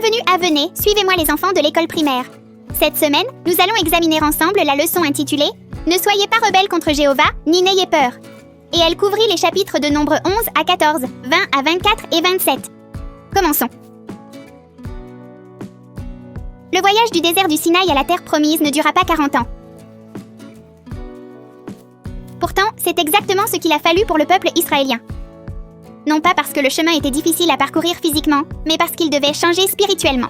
Bienvenue à Venez, suivez-moi les enfants de l'école primaire. Cette semaine, nous allons examiner ensemble la leçon intitulée « Ne soyez pas rebelles contre Jéhovah, ni n'ayez peur ». Et elle couvrit les chapitres de Nombre 11 à 14, 20 à 24 et 27. Commençons. Le voyage du désert du Sinaï à la terre promise ne dura pas 40 ans. Pourtant, c'est exactement ce qu'il a fallu pour le peuple israélien. Non pas parce que le chemin était difficile à parcourir physiquement, mais parce qu'il devait changer spirituellement.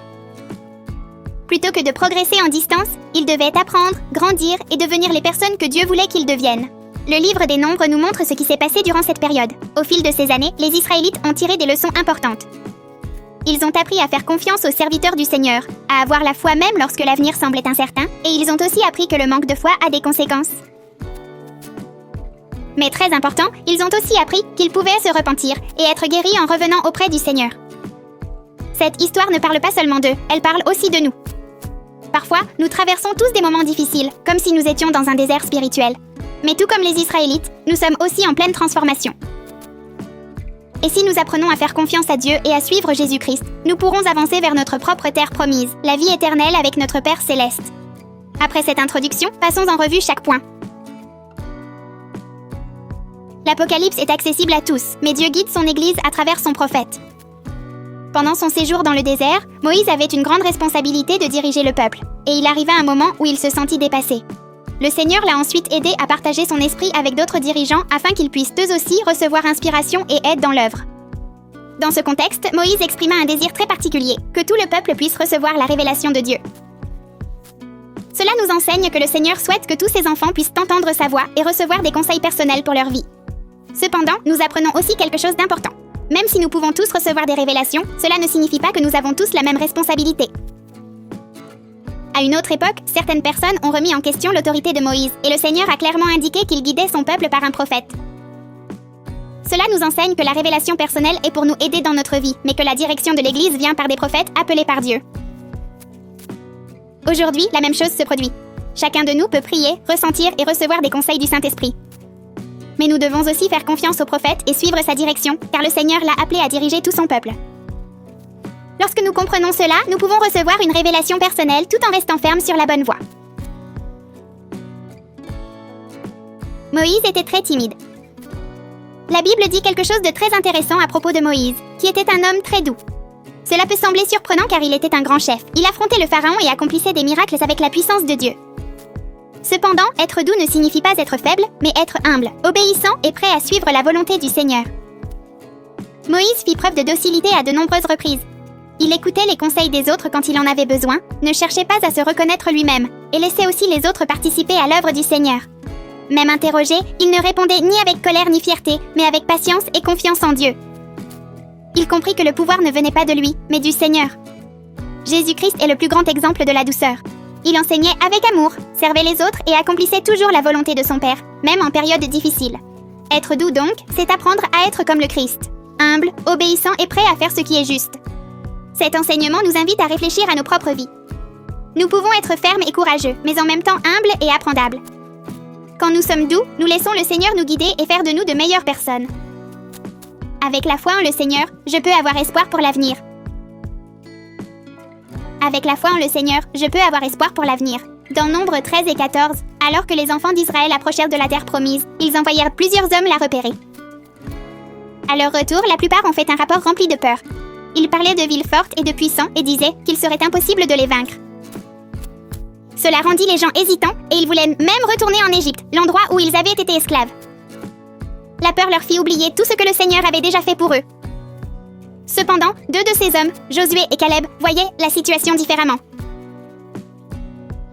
Plutôt que de progresser en distance, ils devaient apprendre, grandir et devenir les personnes que Dieu voulait qu'ils deviennent. Le livre des Nombres nous montre ce qui s'est passé durant cette période. Au fil de ces années, les Israélites ont tiré des leçons importantes. Ils ont appris à faire confiance aux serviteurs du Seigneur, à avoir la foi même lorsque l'avenir semblait incertain, et ils ont aussi appris que le manque de foi a des conséquences. Mais très important, ils ont aussi appris qu'ils pouvaient se repentir et être guéris en revenant auprès du Seigneur. Cette histoire ne parle pas seulement d'eux, elle parle aussi de nous. Parfois, nous traversons tous des moments difficiles, comme si nous étions dans un désert spirituel. Mais tout comme les Israélites, nous sommes aussi en pleine transformation. Et si nous apprenons à faire confiance à Dieu et à suivre Jésus-Christ, nous pourrons avancer vers notre propre terre promise, la vie éternelle avec notre Père céleste. Après cette introduction, passons en revue chaque point. L'Apocalypse est accessible à tous, mais Dieu guide son Église à travers son prophète. Pendant son séjour dans le désert, Moïse avait une grande responsabilité de diriger le peuple, et il arriva un moment où il se sentit dépassé. Le Seigneur l'a ensuite aidé à partager son esprit avec d'autres dirigeants afin qu'ils puissent eux aussi recevoir inspiration et aide dans l'œuvre. Dans ce contexte, Moïse exprima un désir très particulier, que tout le peuple puisse recevoir la révélation de Dieu. Cela nous enseigne que le Seigneur souhaite que tous ses enfants puissent entendre sa voix et recevoir des conseils personnels pour leur vie. Cependant, nous apprenons aussi quelque chose d'important. Même si nous pouvons tous recevoir des révélations, cela ne signifie pas que nous avons tous la même responsabilité. À une autre époque, certaines personnes ont remis en question l'autorité de Moïse, et le Seigneur a clairement indiqué qu'il guidait son peuple par un prophète. Cela nous enseigne que la révélation personnelle est pour nous aider dans notre vie, mais que la direction de l'Église vient par des prophètes appelés par Dieu. Aujourd'hui, la même chose se produit. Chacun de nous peut prier, ressentir et recevoir des conseils du Saint-Esprit. Mais nous devons aussi faire confiance au prophète et suivre sa direction, car le Seigneur l'a appelé à diriger tout son peuple. Lorsque nous comprenons cela, nous pouvons recevoir une révélation personnelle tout en restant fermes sur la bonne voie. Moïse était très timide. La Bible dit quelque chose de très intéressant à propos de Moïse, qui était un homme très doux. Cela peut sembler surprenant car il était un grand chef. Il affrontait le pharaon et accomplissait des miracles avec la puissance de Dieu. Cependant, être doux ne signifie pas être faible, mais être humble, obéissant et prêt à suivre la volonté du Seigneur. Moïse fit preuve de docilité à de nombreuses reprises. Il écoutait les conseils des autres quand il en avait besoin, ne cherchait pas à se reconnaître lui-même, et laissait aussi les autres participer à l'œuvre du Seigneur. Même interrogé, il ne répondait ni avec colère ni fierté, mais avec patience et confiance en Dieu. Il comprit que le pouvoir ne venait pas de lui, mais du Seigneur. Jésus-Christ est le plus grand exemple de la douceur. Il enseignait avec amour, servait les autres et accomplissait toujours la volonté de son Père, même en période difficile. Être doux donc, c'est apprendre à être comme le Christ, humble, obéissant et prêt à faire ce qui est juste. Cet enseignement nous invite à réfléchir à nos propres vies. Nous pouvons être fermes et courageux, mais en même temps humbles et apprendables. Quand nous sommes doux, nous laissons le Seigneur nous guider et faire de nous de meilleures personnes. Avec la foi en le Seigneur, je peux avoir espoir pour l'avenir. Avec la foi en le Seigneur, je peux avoir espoir pour l'avenir. Dans Nombre 13 et 14, alors que les enfants d'Israël approchèrent de la terre promise, ils envoyèrent plusieurs hommes la repérer. À leur retour, la plupart ont fait un rapport rempli de peur. Ils parlaient de villes fortes et de puissants et disaient qu'il serait impossible de les vaincre. Cela rendit les gens hésitants et ils voulaient même retourner en Égypte, l'endroit où ils avaient été esclaves. La peur leur fit oublier tout ce que le Seigneur avait déjà fait pour eux. Cependant, deux de ces hommes, Josué et Caleb, voyaient la situation différemment.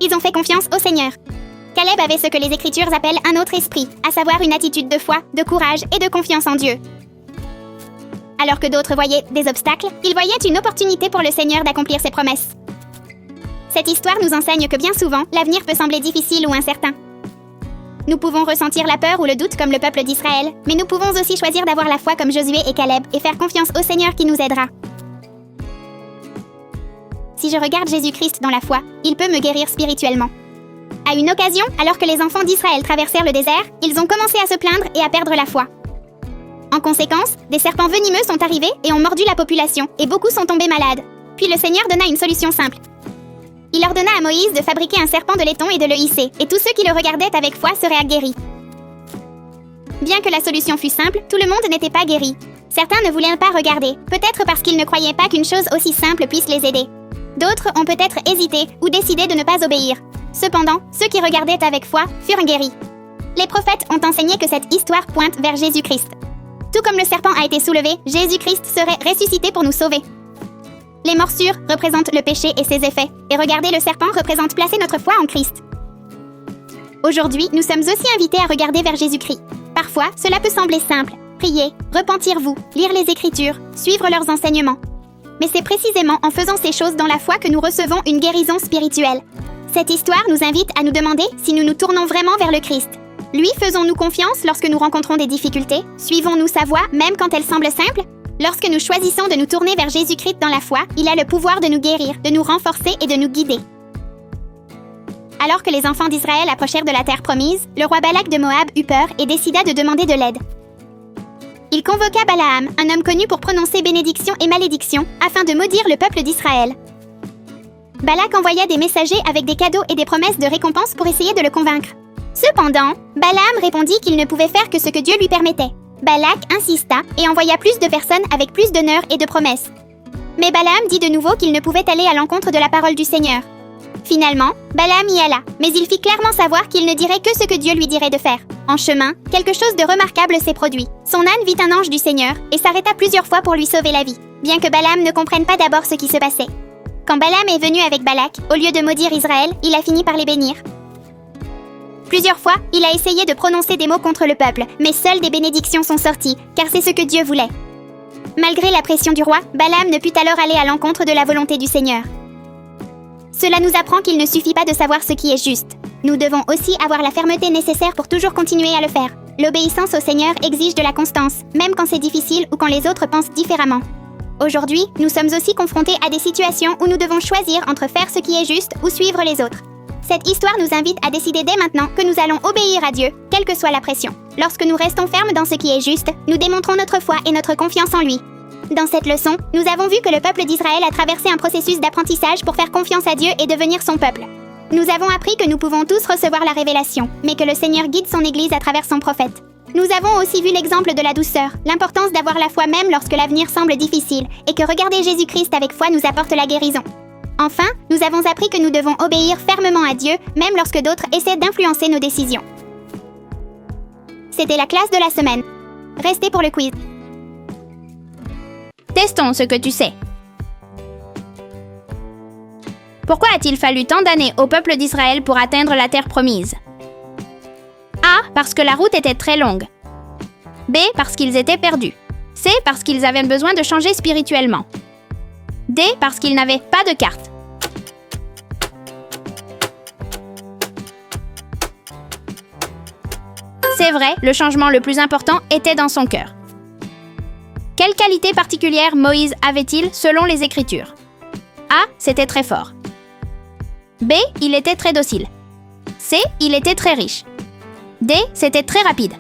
Ils ont fait confiance au Seigneur. Caleb avait ce que les Écritures appellent un autre esprit, à savoir une attitude de foi, de courage et de confiance en Dieu. Alors que d'autres voyaient des obstacles, ils voyaient une opportunité pour le Seigneur d'accomplir ses promesses. Cette histoire nous enseigne que bien souvent, l'avenir peut sembler difficile ou incertain. Nous pouvons ressentir la peur ou le doute comme le peuple d'Israël, mais nous pouvons aussi choisir d'avoir la foi comme Josué et Caleb et faire confiance au Seigneur qui nous aidera. Si je regarde Jésus-Christ dans la foi, il peut me guérir spirituellement. À une occasion, alors que les enfants d'Israël traversèrent le désert, ils ont commencé à se plaindre et à perdre la foi. En conséquence, des serpents venimeux sont arrivés et ont mordu la population, et beaucoup sont tombés malades. Puis le Seigneur donna une solution simple. Il ordonna à Moïse de fabriquer un serpent de laiton et de le hisser, et tous ceux qui le regardaient avec foi seraient guéris. Bien que la solution fût simple, tout le monde n'était pas guéri. Certains ne voulaient pas regarder, peut-être parce qu'ils ne croyaient pas qu'une chose aussi simple puisse les aider. D'autres ont peut-être hésité ou décidé de ne pas obéir. Cependant, ceux qui regardaient avec foi furent guéris. Les prophètes ont enseigné que cette histoire pointe vers Jésus-Christ. Tout comme le serpent a été soulevé, Jésus-Christ serait ressuscité pour nous sauver. Les morsures représentent le péché et ses effets, et regarder le serpent représente placer notre foi en Christ. Aujourd'hui, nous sommes aussi invités à regarder vers Jésus-Christ. Parfois, cela peut sembler simple. Prier, repentir-vous, lire les Écritures, suivre leurs enseignements. Mais c'est précisément en faisant ces choses dans la foi que nous recevons une guérison spirituelle. Cette histoire nous invite à nous demander si nous nous tournons vraiment vers le Christ. Lui, faisons-nous confiance lorsque nous rencontrons des difficultés? Suivons-nous sa voie, même quand elle semble simple? Lorsque nous choisissons de nous tourner vers Jésus-Christ dans la foi, il a le pouvoir de nous guérir, de nous renforcer et de nous guider. Alors que les enfants d'Israël approchèrent de la terre promise, le roi Balak de Moab eut peur et décida de demander de l'aide. Il convoqua Balaam, un homme connu pour prononcer bénédiction et malédiction, afin de maudire le peuple d'Israël. Balak envoya des messagers avec des cadeaux et des promesses de récompense pour essayer de le convaincre. Cependant, Balaam répondit qu'il ne pouvait faire que ce que Dieu lui permettait. Balak insista et envoya plus de personnes avec plus d'honneur et de promesses. Mais Balaam dit de nouveau qu'il ne pouvait aller à l'encontre de la parole du Seigneur. Finalement, Balaam y alla, mais il fit clairement savoir qu'il ne dirait que ce que Dieu lui dirait de faire. En chemin, quelque chose de remarquable s'est produit. Son âne vit un ange du Seigneur et s'arrêta plusieurs fois pour lui sauver la vie, bien que Balaam ne comprenne pas d'abord ce qui se passait. Quand Balaam est venu avec Balak, au lieu de maudire Israël, il a fini par les bénir. Plusieurs fois, il a essayé de prononcer des mots contre le peuple, mais seules des bénédictions sont sorties, car c'est ce que Dieu voulait. Malgré la pression du roi, Balaam ne put alors aller à l'encontre de la volonté du Seigneur. Cela nous apprend qu'il ne suffit pas de savoir ce qui est juste. Nous devons aussi avoir la fermeté nécessaire pour toujours continuer à le faire. L'obéissance au Seigneur exige de la constance, même quand c'est difficile ou quand les autres pensent différemment. Aujourd'hui, nous sommes aussi confrontés à des situations où nous devons choisir entre faire ce qui est juste ou suivre les autres. Cette histoire nous invite à décider dès maintenant que nous allons obéir à Dieu, quelle que soit la pression. Lorsque nous restons fermes dans ce qui est juste, nous démontrons notre foi et notre confiance en lui. Dans cette leçon, nous avons vu que le peuple d'Israël a traversé un processus d'apprentissage pour faire confiance à Dieu et devenir son peuple. Nous avons appris que nous pouvons tous recevoir la révélation, mais que le Seigneur guide son Église à travers son prophète. Nous avons aussi vu l'exemple de la douceur, l'importance d'avoir la foi même lorsque l'avenir semble difficile, et que regarder Jésus-Christ avec foi nous apporte la guérison. Enfin, nous avons appris que nous devons obéir fermement à Dieu, même lorsque d'autres essaient d'influencer nos décisions. C'était la classe de la semaine. Restez pour le quiz. Testons ce que tu sais. Pourquoi a-t-il fallu tant d'années au peuple d'Israël pour atteindre la terre promise? A. Parce que la route était très longue. B. Parce qu'ils étaient perdus. C. Parce qu'ils avaient besoin de changer spirituellement. D. Parce qu'ils n'avaient pas de carte. C'est vrai, le changement le plus important était dans son cœur. Quelle qualité particulière Moïse avait-il selon les Écritures? A. C'était très fort. B. Il était très docile. C. Il était très riche. D. C'était très rapide.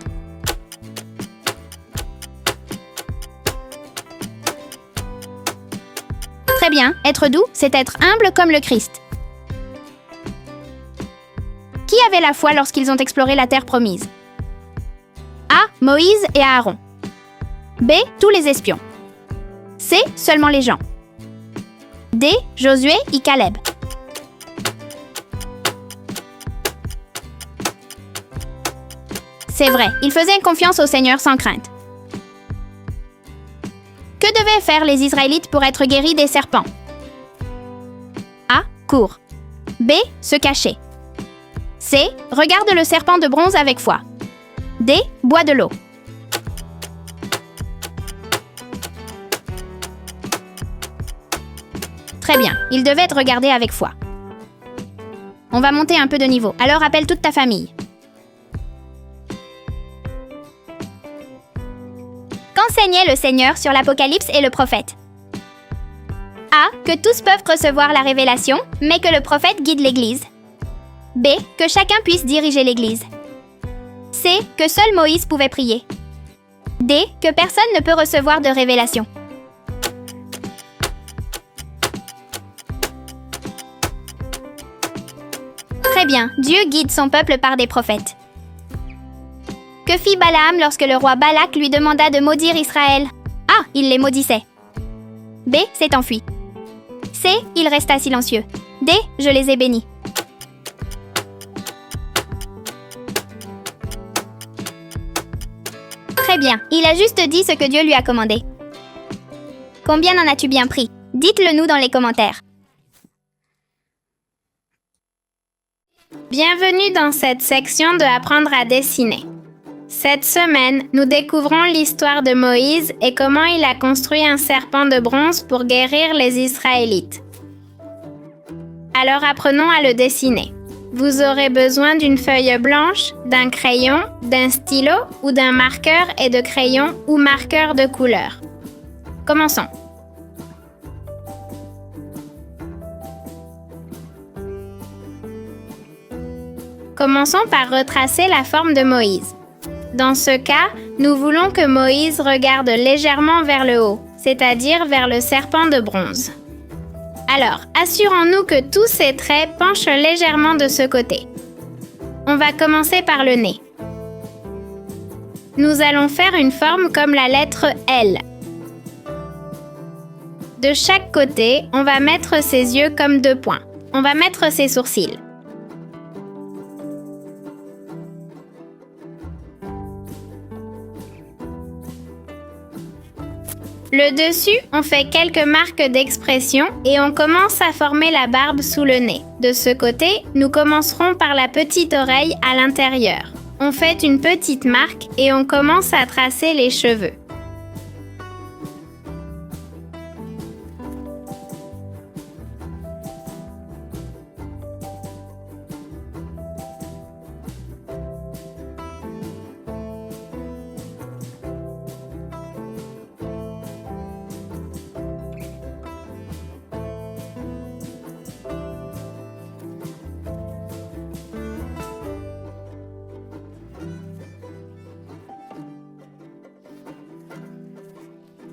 Très bien, être doux, c'est être humble comme le Christ. Qui avait la foi lorsqu'ils ont exploré la terre promise? A. Moïse et Aaron. B. Tous les espions. C. Seulement les gens. D. Josué et Caleb. C'est vrai, ils faisaient confiance au Seigneur sans crainte. Que devaient faire les Israélites pour être guéris des serpents? A. Cours. B. Se cacher. C. Regarde le serpent de bronze avec foi. D. Bois de l'eau. Très bien, ils devaient être regardés avec foi. On va monter un peu de niveau, alors appelle toute ta famille. Qu'enseignait le Seigneur sur l'Apocalypse et le prophète? A. Que tous peuvent recevoir la révélation, mais que le prophète guide l'Église. B. Que chacun puisse diriger l'Église. C. Que seul Moïse pouvait prier. D. Que personne ne peut recevoir de révélation. Très bien, Dieu guide son peuple par des prophètes. Que fit Balaam lorsque le roi Balak lui demanda de maudire Israël? A. Il les maudissait. B. S'est enfui. C. Il resta silencieux. D. Je les ai bénis. Très bien, il a juste dit ce que Dieu lui a commandé. Combien en as-tu bien pris? Dites-le nous dans les commentaires. Bienvenue dans cette section de Apprendre à dessiner. Cette semaine, nous découvrons l'histoire de Moïse et comment il a construit un serpent de bronze pour guérir les Israélites. Alors apprenons à le dessiner. Vous aurez besoin d'une feuille blanche, d'un crayon, d'un stylo ou d'un marqueur et de crayon ou marqueur de couleur. Commençons. Commençons par retracer la forme de Moïse. Dans ce cas, nous voulons que Moïse regarde légèrement vers le haut, c'est-à-dire vers le serpent de bronze. Alors, assurons-nous que tous ces traits penchent légèrement de ce côté. On va commencer par le nez. Nous allons faire une forme comme la lettre L. De chaque côté, on va mettre ses yeux comme 2 points. On va mettre ses sourcils. Le dessus, on fait quelques marques d'expression et on commence à former la barbe sous le nez. De ce côté, nous commencerons par la petite oreille à l'intérieur. On fait une petite marque et on commence à tracer les cheveux.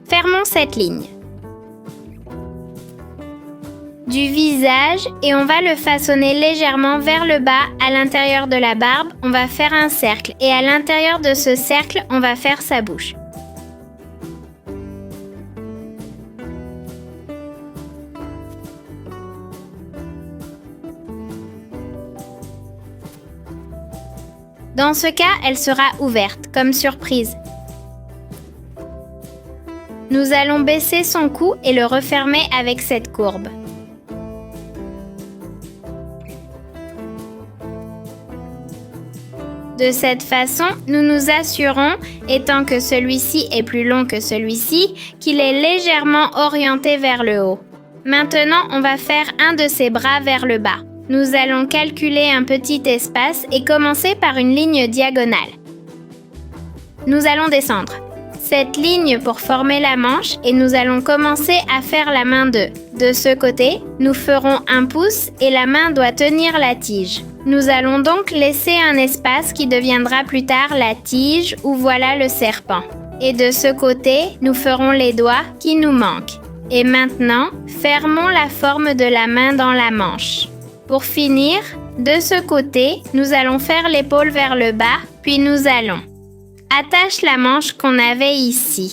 Fermons cette ligne. Du visage et on va le façonner légèrement vers le bas à l'intérieur de la barbe, on va faire un cercle et à l'intérieur de ce cercle, on va faire sa bouche. Dans ce cas, elle sera ouverte, comme surprise. Nous allons baisser son cou et le refermer avec cette courbe. De cette façon, nous nous assurons, étant que celui-ci est plus long que celui-ci, qu'il est légèrement orienté vers le haut. Maintenant, on va faire un de ses bras vers le bas. Nous allons calculer un petit espace et commencer par une ligne diagonale. Nous allons descendre cette ligne pour former la manche et nous allons commencer à faire la main 2. De ce côté, nous ferons un pouce et la main doit tenir la tige. Nous allons donc laisser un espace qui deviendra plus tard la tige où voilà le serpent. Et de ce côté, nous ferons les doigts qui nous manquent. Et maintenant, fermons la forme de la main dans la manche. Pour finir, de ce côté, nous allons faire l'épaule vers le bas, puis nous allons attache la manche qu'on avait ici.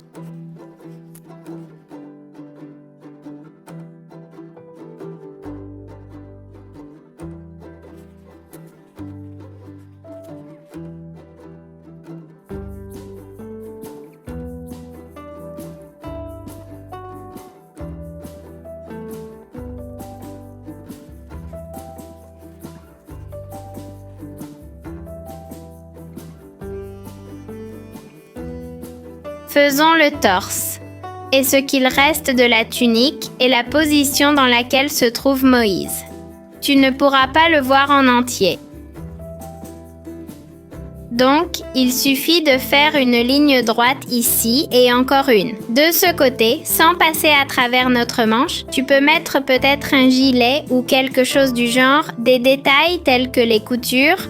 Faisons le torse et ce qu'il reste de la tunique et la position dans laquelle se trouve Moïse. Tu ne pourras pas le voir en entier. Donc, il suffit de faire une ligne droite ici et encore une. De ce côté, sans passer à travers notre manche, tu peux mettre peut-être un gilet ou quelque chose du genre, des détails tels que les coutures.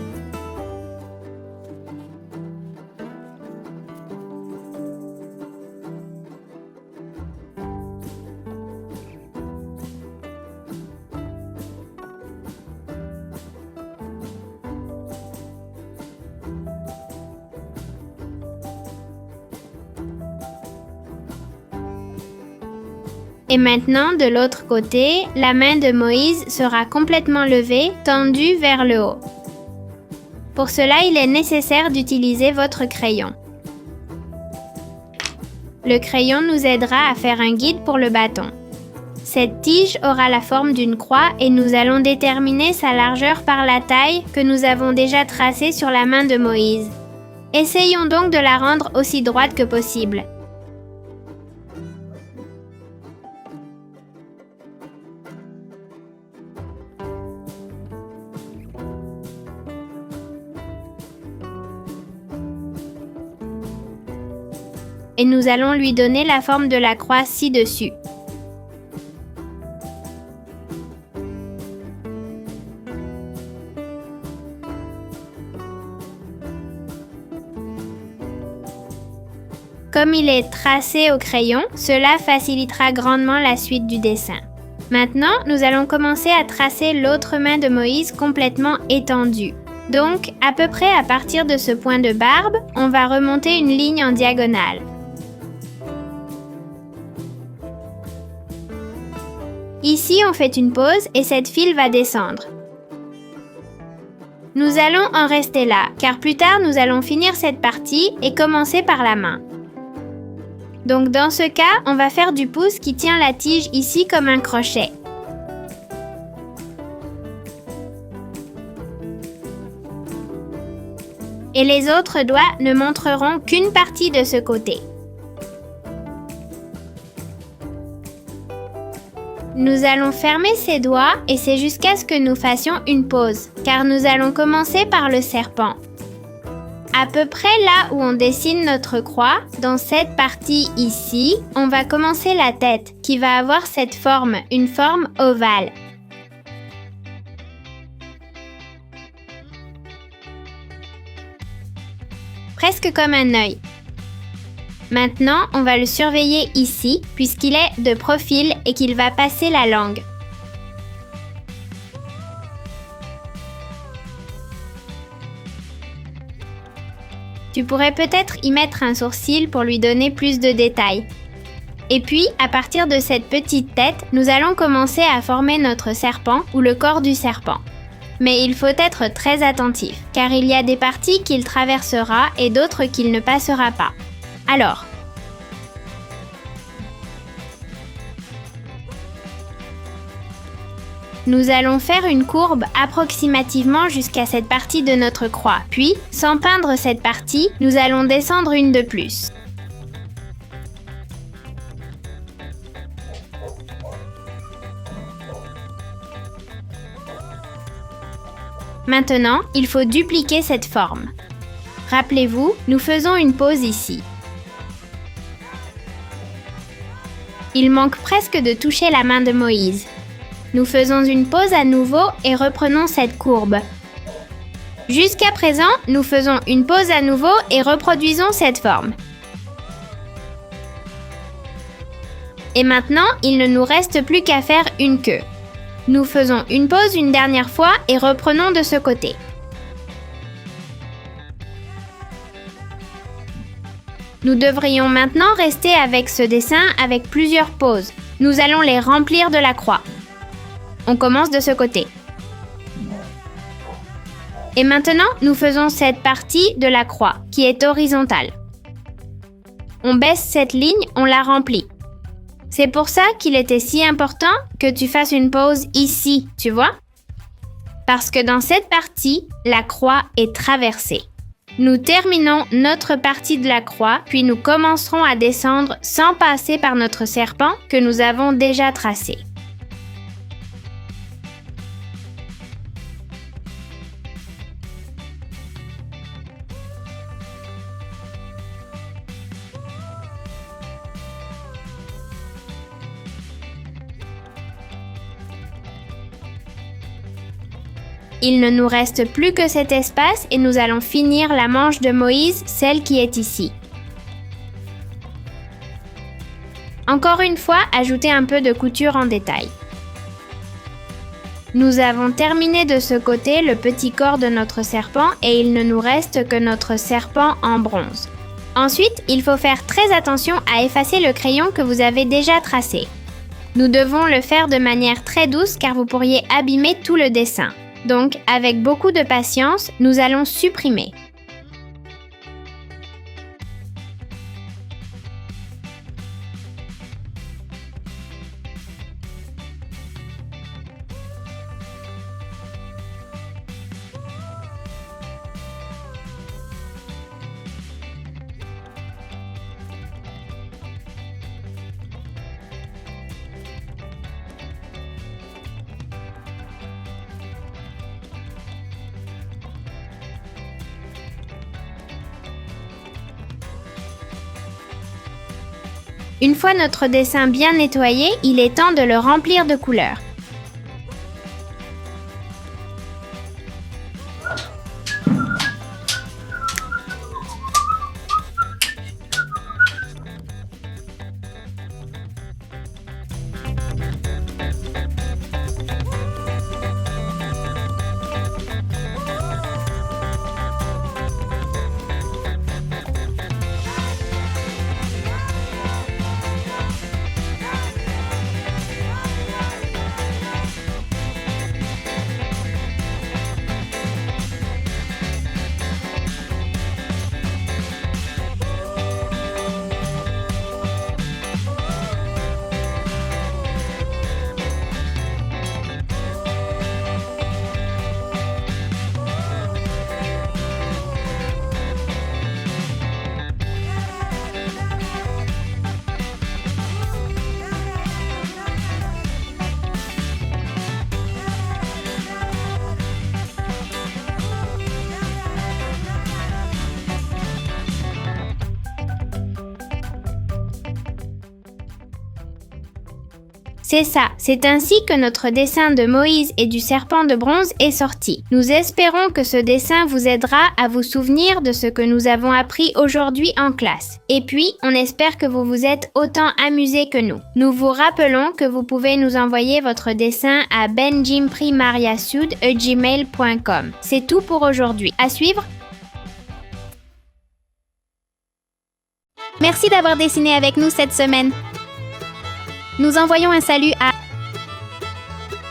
Et maintenant, de l'autre côté, la main de Moïse sera complètement levée, tendue vers le haut. Pour cela, il est nécessaire d'utiliser votre crayon. Le crayon nous aidera à faire un guide pour le bâton. Cette tige aura la forme d'une croix et nous allons déterminer sa largeur par la taille que nous avons déjà tracée sur la main de Moïse. Essayons donc de la rendre aussi droite que possible. Et nous allons lui donner la forme de la croix ci-dessus. Comme il est tracé au crayon, cela facilitera grandement la suite du dessin. Maintenant, nous allons commencer à tracer l'autre main de Moïse complètement étendue. Donc, à peu près à partir de ce point de barbe, on va remonter une ligne en diagonale. Ici, on fait une pause et cette file va descendre. Nous allons en rester là, car plus tard, nous allons finir cette partie et commencer par la main. Donc dans ce cas, on va faire du pouce qui tient la tige ici comme un crochet. Et les autres doigts ne montreront qu'une partie de ce côté. Nous allons fermer ces doigts et c'est jusqu'à ce que nous fassions une pause, car nous allons commencer par le serpent. À peu près là où on dessine notre croix, dans cette partie ici, on va commencer la tête, qui va avoir cette forme, une forme ovale. Presque comme un œil. Maintenant, on va le surveiller ici, puisqu'il est de profil et qu'il va passer la langue. Tu pourrais peut-être y mettre un sourcil pour lui donner plus de détails. Et puis, à partir de cette petite tête, nous allons commencer à former notre serpent ou le corps du serpent. Mais il faut être très attentif, car il y a des parties qu'il traversera et d'autres qu'il ne passera pas. Alors, nous allons faire une courbe approximativement jusqu'à cette partie de notre croix. Puis, sans peindre cette partie, nous allons descendre une de plus. Maintenant, il faut dupliquer cette forme. Rappelez-vous, nous faisons une pause ici. Il manque presque de toucher la main de Moïse. Nous faisons une pause à nouveau et reprenons cette courbe. Jusqu'à présent, nous faisons une pause à nouveau et reproduisons cette forme. Et maintenant, il ne nous reste plus qu'à faire une queue. Nous faisons une pause une dernière fois et reprenons de ce côté. Nous devrions maintenant rester avec ce dessin avec plusieurs pauses. Nous allons les remplir de la croix. On commence de ce côté. Et maintenant, nous faisons cette partie de la croix qui est horizontale. On baisse cette ligne, on la remplit. C'est pour ça qu'il était si important que tu fasses une pause ici, tu vois? Parce que dans cette partie, la croix est traversée. Nous terminons notre partie de la croix, puis nous commencerons à descendre sans passer par notre serpent que nous avons déjà tracé. Il ne nous reste plus que cet espace et nous allons finir la manche de Moïse, celle qui est ici. Encore une fois, ajoutez un peu de couture en détail. Nous avons terminé de ce côté le petit corps de notre serpent et il ne nous reste que notre serpent en bronze. Ensuite, il faut faire très attention à effacer le crayon que vous avez déjà tracé. Nous devons le faire de manière très douce car vous pourriez abîmer tout le dessin. Donc, avec beaucoup de patience, nous allons supprimer. Une fois notre dessin bien nettoyé, il est temps de le remplir de couleurs. C'est ça, c'est ainsi que notre dessin de Moïse et du serpent de bronze est sorti. Nous espérons que ce dessin vous aidera à vous souvenir de ce que nous avons appris aujourd'hui en classe. Et puis, on espère que vous vous êtes autant amusés que nous. Nous vous rappelons que vous pouvez nous envoyer votre dessin à benjimprimariasud@gmail.com. C'est tout pour aujourd'hui. À suivre. Merci d'avoir dessiné avec nous cette semaine. Nous envoyons un salut a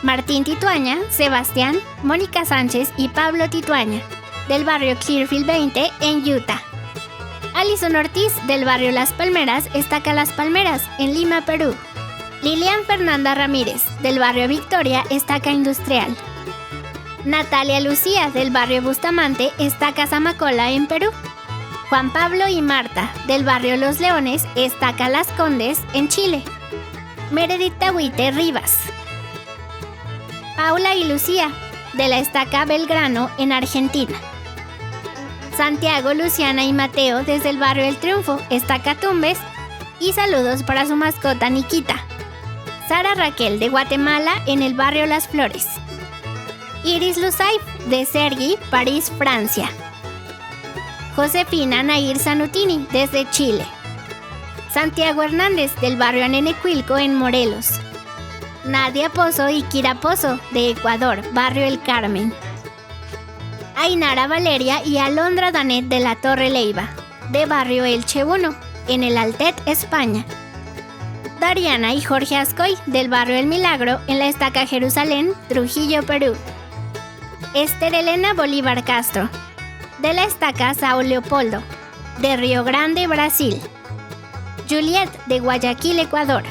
Martín Tituaña, Sebastián, Mónica Sánchez y Pablo Tituaña, del barrio Clearfield 20 en Utah. Alison Ortiz, del barrio Las Palmeras, Estaca Las Palmeras, en Lima, Perú. Lilian Fernanda Ramírez, del barrio Victoria, Estaca Industrial. Natalia Lucía, del barrio Bustamante, Estaca Zamacola, en Perú. Juan Pablo y Marta, del barrio Los Leones, Estaca Las Condes, en Chile. Meredith Tahuite Rivas. Paula y Lucía, de la Estaca Belgrano, en Argentina. Santiago, Luciana y Mateo, desde el barrio El Triunfo, Estaca Tumbes. Y saludos para su mascota Nikita. Sara Raquel, de Guatemala, en el barrio Las Flores. Iris Lusaif, de Cergy, París, Francia. Josefina Nair Sanutini, desde Chile. Santiago Hernández, del barrio Anenecuilco, en Morelos. Nadia Pozo y Kira Pozo, de Ecuador, barrio El Carmen. Ainara Valeria y Alondra Danet, de la Torre Leiva, de barrio Elche 1, en el Altet, España. Dariana y Jorge Ascoy, del barrio El Milagro, en la Estaca Jerusalén, Trujillo, Perú. Esther Elena Bolívar Castro, de la Estaca Sao Leopoldo, de Río Grande, Brasil. Juliet, de Guayaquil, Ecuador.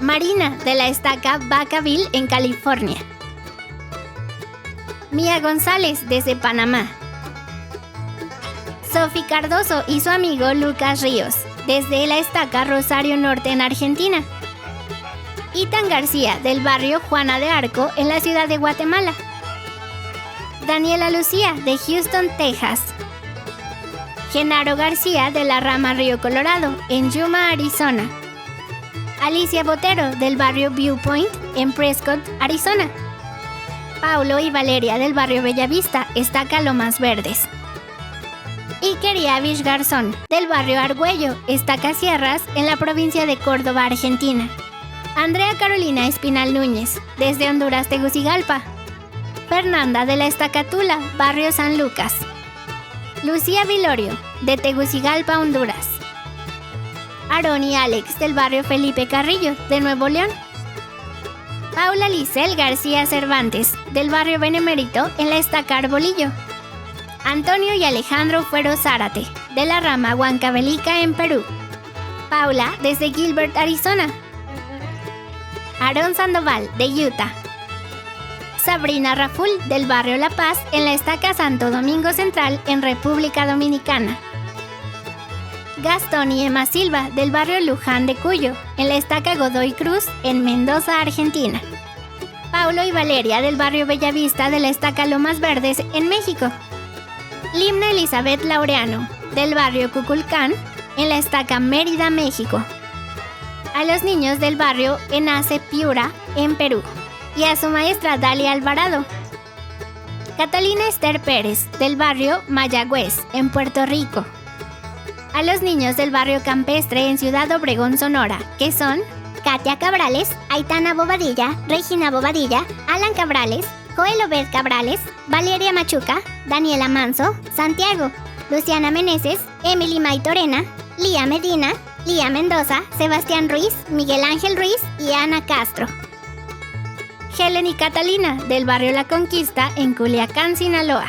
Marina, de la Estaca Vacaville, en California. Mía González, desde Panamá. Sofi Cardoso y su amigo Lucas Ríos, desde la Estaca Rosario Norte, en Argentina. Itan García, del barrio Juana de Arco, en la ciudad de Guatemala. Daniela Lucía, de Houston, Texas. Genaro García, de la rama Río Colorado, en Yuma, Arizona. Alicia Botero, del barrio Viewpoint, en Prescott, Arizona. Paulo y Valeria, del barrio Bellavista, Estaca Lomas Verdes. Iker y Avish Garzón, del barrio Argüello, Estaca Sierras, en la provincia de Córdoba, Argentina. Andrea Carolina Espinal Núñez, desde Honduras, Tegucigalpa. Fernanda, de la Estaca Tula, barrio San Lucas. Lucía Vilorio, de Tegucigalpa, Honduras. Aarón y Alex del barrio Felipe Carrillo de Nuevo León. Paula Lisel García Cervantes del barrio Benemérito en la Estaca Arbolillo. Antonio y Alejandro Fuero Zárate de la rama Huancavelica en Perú. Paula desde Gilbert, Arizona. Aarón Sandoval de Utah. Sabrina Raful del barrio La Paz en la Estaca Santo Domingo Central en República Dominicana. Gastón y Emma Silva del barrio Luján de Cuyo en la Estaca Godoy Cruz en Mendoza, Argentina. Paulo y Valeria del barrio Bellavista de la Estaca Lomas Verdes en México. Limna Elizabeth Laureano del barrio Cuculcán en la Estaca Mérida, México. A los niños del barrio Enace Piura en Perú. Y a su maestra Dalia Alvarado. Catalina Esther Pérez del barrio Mayagüez en Puerto Rico. A los niños del barrio Campestre en Ciudad Obregón, Sonora, que son Katia Cabrales, Aitana Bobadilla, Regina Bobadilla, Alan Cabrales, Joel Obed Cabrales, Valeria Machuca, Daniela Manso, Santiago, Luciana Meneses, Emily Maitorena, Lía Medina, Lía Mendoza, Sebastián Ruiz, Miguel Ángel Ruiz y Ana Castro. Helen y Catalina del barrio La Conquista en Culiacán, Sinaloa.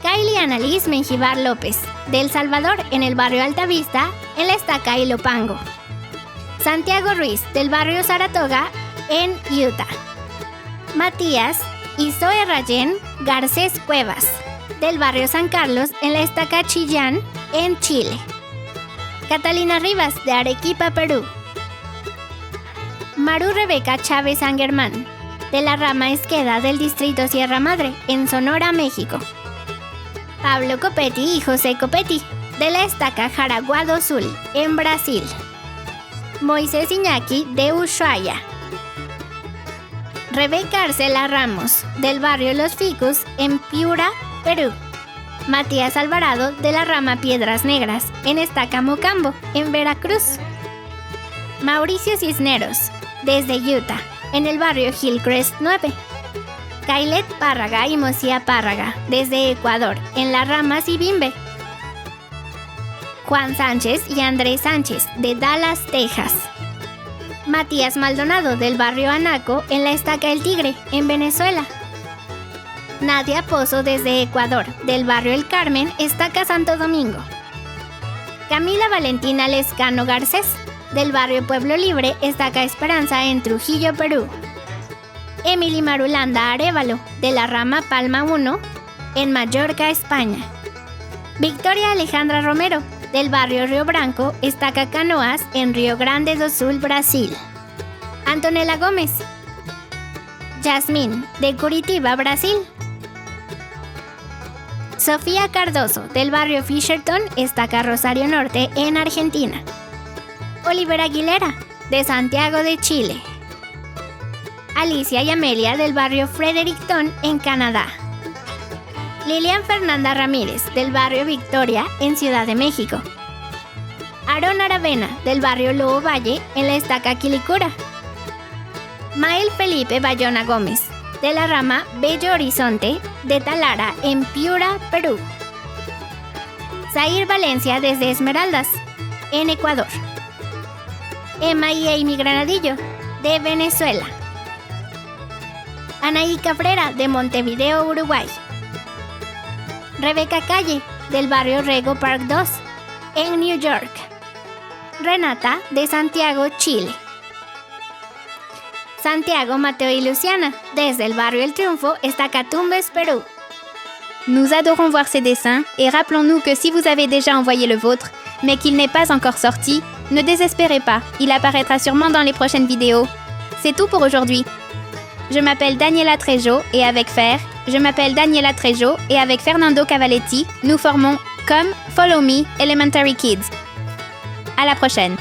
Kylie Annalise Menjivar López del Salvador en el barrio Altavista en la Estaca Ilopango. Santiago Ruiz del barrio Saratoga en Utah. Matías y Zoe Rayén Garcés Cuevas del barrio San Carlos en la Estaca Chillán en Chile. Catalina Rivas de Arequipa, Perú. Maru Rebeca Chávez San Germán de la rama Esqueda del distrito Sierra Madre en Sonora, México. Pablo Copetti y José Copetti de la Estaca Jaraguá do Sul en Brasil. Moisés Iñaki de Ushuaia. Rebeca Arcela Ramos del barrio Los Ficus en Piura, Perú. Matías Alvarado de la rama Piedras Negras en Estaca Mocambo en Veracruz. Mauricio Cisneros desde Utah en el barrio Hillcrest 9. Kailet Párraga y Mocía Párraga desde Ecuador en la rama Sibimbe. Juan Sánchez y Andrés Sánchez de Dallas, Texas. Matías Maldonado del barrio Anaco en la Estaca El Tigre en Venezuela. Nadia Pozo desde Ecuador del barrio El Carmen, Estaca Santo Domingo. Camila Valentina Lescano Garcés del barrio Pueblo Libre, Estaca Esperanza en Trujillo, Perú. Emily Marulanda Arévalo de la rama Palma 1 en Mallorca, España. Victoria Alejandra Romero del barrio Río Branco, Estaca Canoas en Río Grande do Sul, Brasil. Antonella Gómez. Yasmín de Curitiba, Brasil. Sofía Cardoso del barrio Fisherton, Estaca Rosario Norte en Argentina. Oliver Aguilera de Santiago de Chile. Alicia y Amelia del barrio Fredericton en Canadá. Lilian Fernanda Ramírez del barrio Victoria en Ciudad de México. Aarón Aravena del barrio Lobo Valle en la Estaca Quilicura. Mael Felipe Bayona Gómez de la rama Bello Horizonte de Talara en Piura, Perú. Zair Valencia desde Esmeraldas en Ecuador. Emma y Amy Granadillo de Venezuela. Anaí Cabrera de Montevideo, Uruguay. Rebeca Calle del barrio Rego Park 2 en New York. Renata de Santiago, Chile. Santiago, Mateo y Luciana desde el barrio El Triunfo, Estaca Tumbes, Perú. Nous adorons voir ces dessins et rappelons-nous que si vous avez déjà envoyé le vôtre, mais qu'il n'est pas encore sorti, ne désespérez pas, il apparaîtra sûrement dans les prochaines vidéos. C'est tout pour aujourd'hui. Je m'appelle Daniela Trejo et avec Fernando Cavaletti, nous formons Come Follow Me Elementary Kids. À la prochaine.